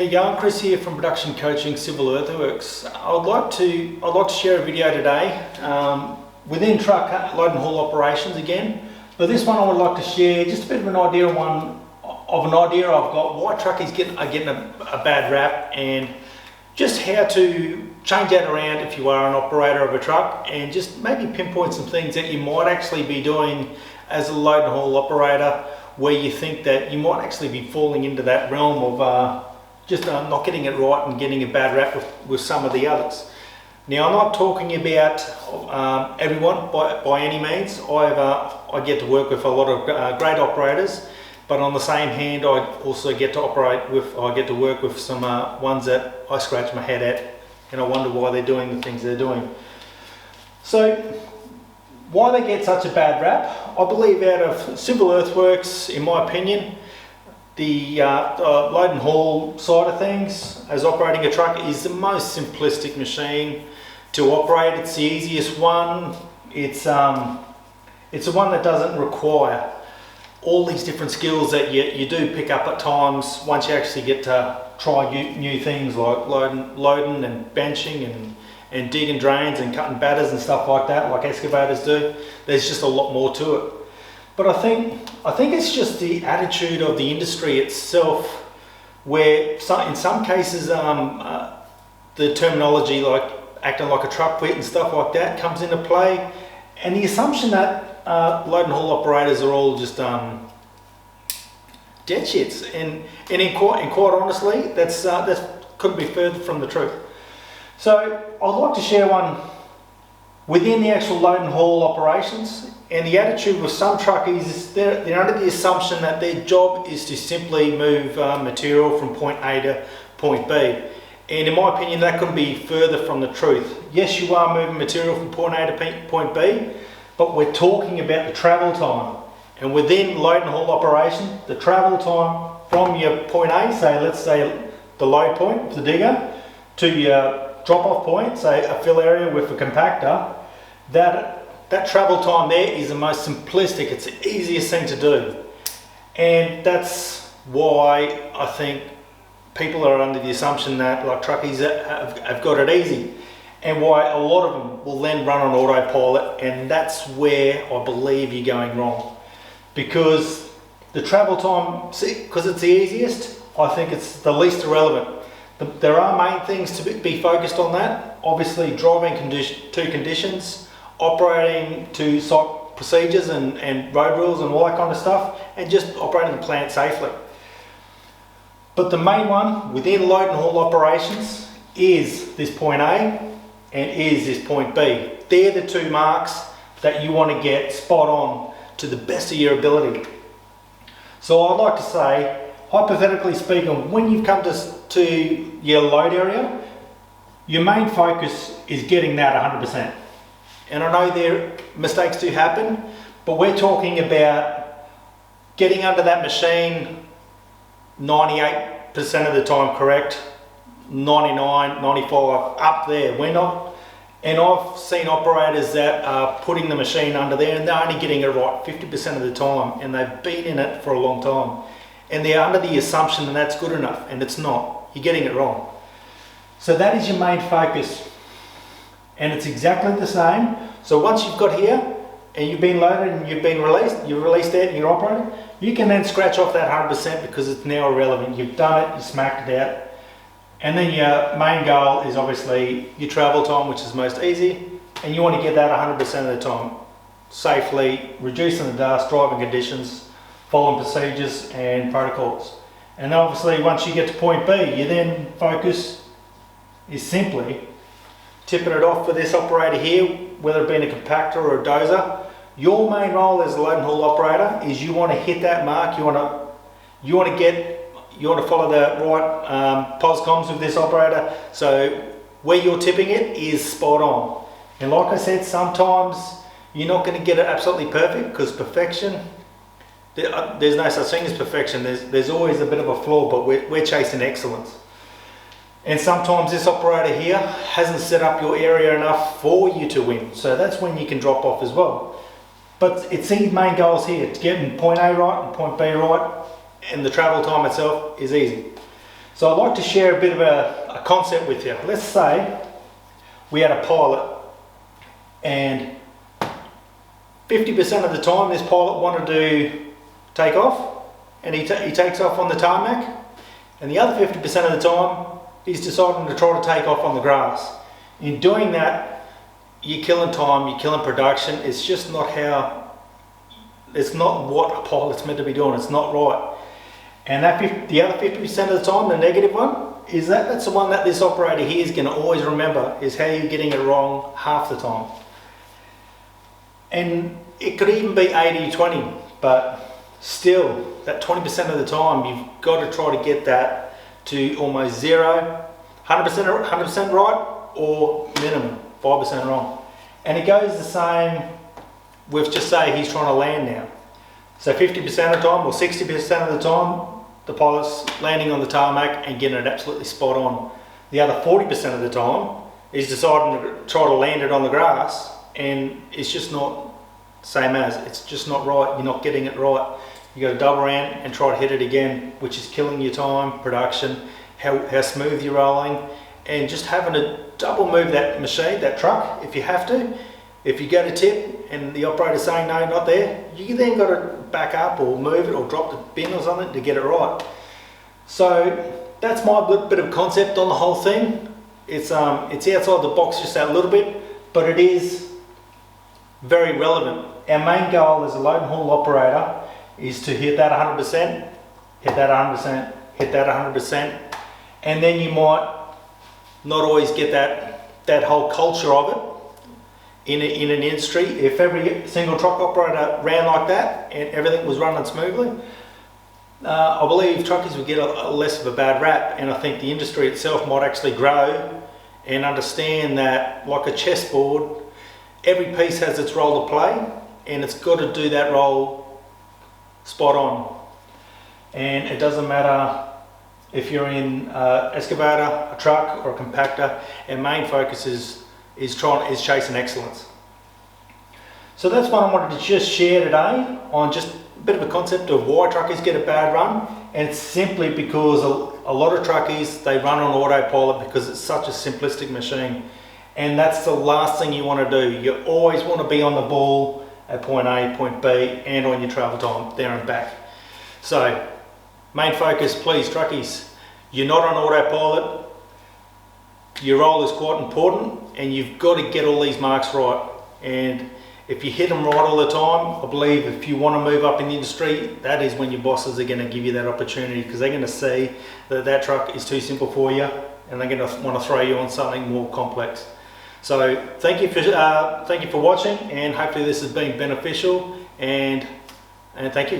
I'm Chris here from Production Coaching Civil Earthworks. I'd like to share a video today within truck load and haul operations again. But this one I would like to share just a bit of an idea I've got why truckies are getting a bad rap, and just how to change that around if you are an operator of a truck, and just maybe pinpoint some things that you might actually be doing as a load and haul operator where you think that you might actually be falling into that realm of just not getting it right and getting a bad rap with some of the others. Now, I'm not talking about everyone by any means. I get to work with a lot of great operators, but on the same hand, I also get to work with some ones that I scratch my head at, and I wonder why they're doing the things they're doing. So, why they get such a bad rap? I believe out of civil earthworks, in my opinion, the load and haul side of things, as operating a truck, is the most simplistic machine to operate. It's the easiest one. It's the one that doesn't require all these different skills that you do pick up at times once you actually get to try new things like loading and benching and digging drains and cutting batters and stuff like that, like excavators do. There's just a lot more to it. But I think it's just the attitude of the industry itself, where in some cases the terminology like acting like a truck quit and stuff like that comes into play, and the assumption that load and haul operators are all just dead shits, and quite honestly, that couldn't be further from the truth. So I'd like to share one within the actual load and haul operations. And the attitude with some truckies is they're under the assumption that their job is to simply move material from point A to point B. And in my opinion, that couldn't be further from the truth. Yes, you are moving material from point A to point B, but we're talking about the travel time. And within load and haul operation, the travel time from your point A, let's say the load point of the digger, to your drop-off point, say a fill area with a compactor, that travel time there is the most simplistic. It's the easiest thing to do, and that's why I think people are under the assumption that like truckies have got it easy, and why a lot of them will then run on autopilot, and that's where I believe you're going wrong. Because the travel time, because it's the easiest, I think it's the least irrelevant. There are main things to be focused on that. Obviously, driving to conditions, operating to site procedures and road rules and all that kind of stuff, and just operating the plant safely. But the main one within load and haul operations is this point A and is this point B. They're the two marks that you want to get spot on to the best of your ability. So I'd like to say, hypothetically speaking, when you've come to your load area, your main focus is getting that 100%. And I know mistakes do happen, but we're talking about getting under that machine 98% of the time correct, 99, 95, up there. We're not, and I've seen operators that are putting the machine under there and they're only getting it right 50% of the time, and they've been in it for a long time. And they're under the assumption that that's good enough, and it's not. You're getting it wrong. So that is your main focus. And it's exactly the same. So once you've got here and you've been loaded and you've released that and you're operating, you can then scratch off that 100% because it's now irrelevant. You've done it, you smacked it out. And then your main goal is obviously your travel time, which is most easy, and you want to get that 100% of the time safely, reducing the dust, driving conditions, following procedures and protocols. And obviously once you get to point B, your then focus is simply tipping it off for this operator here, whether it be a compactor or a dozer. Your main role as a load and haul operator is you want to hit that mark. You want to follow the right POSCOMs with this operator. So where you're tipping it is spot on. And like I said, sometimes you're not going to get it absolutely perfect, because perfection, there's no such thing as perfection. There's always a bit of a flaw, but we're chasing excellence. And sometimes this operator here hasn't set up your area enough for you to win. So that's when you can drop off as well. But it's the main goals here, to getting point A right and point B right, and the travel time itself is easy. So I'd like to share a bit of a concept with you. Let's say we had a pilot and 50% of the time this pilot wanted to take off, and he takes off on the tarmac, and the other 50% of the time he's deciding to try to take off on the grass. In doing that, you're killing time, you're killing production. It's just not it's not what a pilot's meant to be doing. It's not right. And the other 50% of the time, the negative one, is that's the one that this operator here is going to always remember, is how you're getting it wrong half the time. And it could even be 80-20, but still, that 20% of the time, you've got to try to get that to almost zero, 100% right, or minimum 5% wrong. And it goes the same with, just say he's trying to land now. So 50% of the time or 60% of the time, the pilot's landing on the tarmac and getting it absolutely spot on. The other 40% of the time, he's deciding to try to land it on the grass, and it's just not same as, it's just not right. You're not getting it right. You got to double around and try to hit it again, which is killing your time, production, how smooth you're rolling, and just having to double move that machine, that truck, if you have to. If you go to tip and the operator's saying no, not there, you then got to back up or move it or drop the bin or something to get it right. So that's my bit of concept on the whole thing. It's outside the box just that little bit, but it is very relevant. Our main goal as a load and haul operator is to hit that 100%, hit that 100%, hit that 100%, and then you might not always get that whole culture of it in an industry. If every single truck operator ran like that and everything was running smoothly, I believe truckies would get a less of a bad rap, and I think the industry itself might actually grow and understand that, like a chessboard, every piece has its role to play, and it's got to do that role spot on. And it doesn't matter if you're in excavator, a truck, or a compactor. Our main focus is chasing excellence. So that's what I wanted to just share today, on just a bit of a concept of why truckies get a bad run. And it's simply because a lot of truckies, they run on autopilot because it's such a simplistic machine, and that's the last thing you want to do. You always want to be on the ball at point A, point B, and on your travel time there and back. So main focus, please, truckies, you're not on autopilot. Your role is quite important, and you've got to get all these marks right. And if you hit them right all the time, I believe if you want to move up in the industry, that is when your bosses are going to give you that opportunity, because they're going to see that that truck is too simple for you, and they're going to want to throw you on something more complex. So thank you for watching, and hopefully this has been beneficial, and thank you.